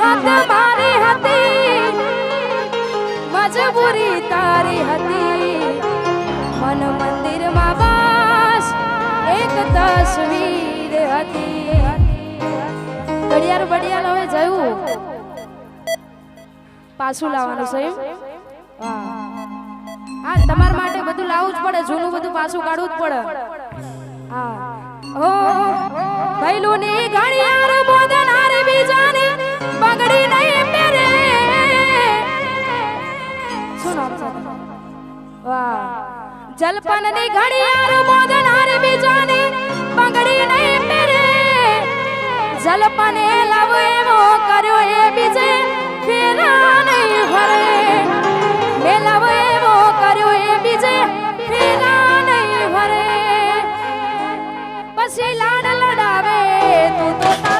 વાત મારી હતી મજબૂરી તારી હતી મન મંદિરમાં બસ એક તસવીર હતી ઘડિયાળ બડિયાળ હવે જયું પાછું લાવવાનું છે હા તમારા માટે બધું લાવવું જ પડે જૂનું બધું પાછું કાઢવું જ પડે હા ઓ ભૈલુની ઘડિયાળ બોદનાર બીજાની બગડી નહીં મેરે સુનો વાહ જલપનની ઘડિયાળ બોદનાર બીજાની બગડી નહીં મેરે જલપને લાવો એવો કર્યો એ બીજે ફેરા નહીં ભરે મેલાવો એવો કર્યો એ બીજે ફેરા નહીં ભરે પછી લાડ લડાવે તું તો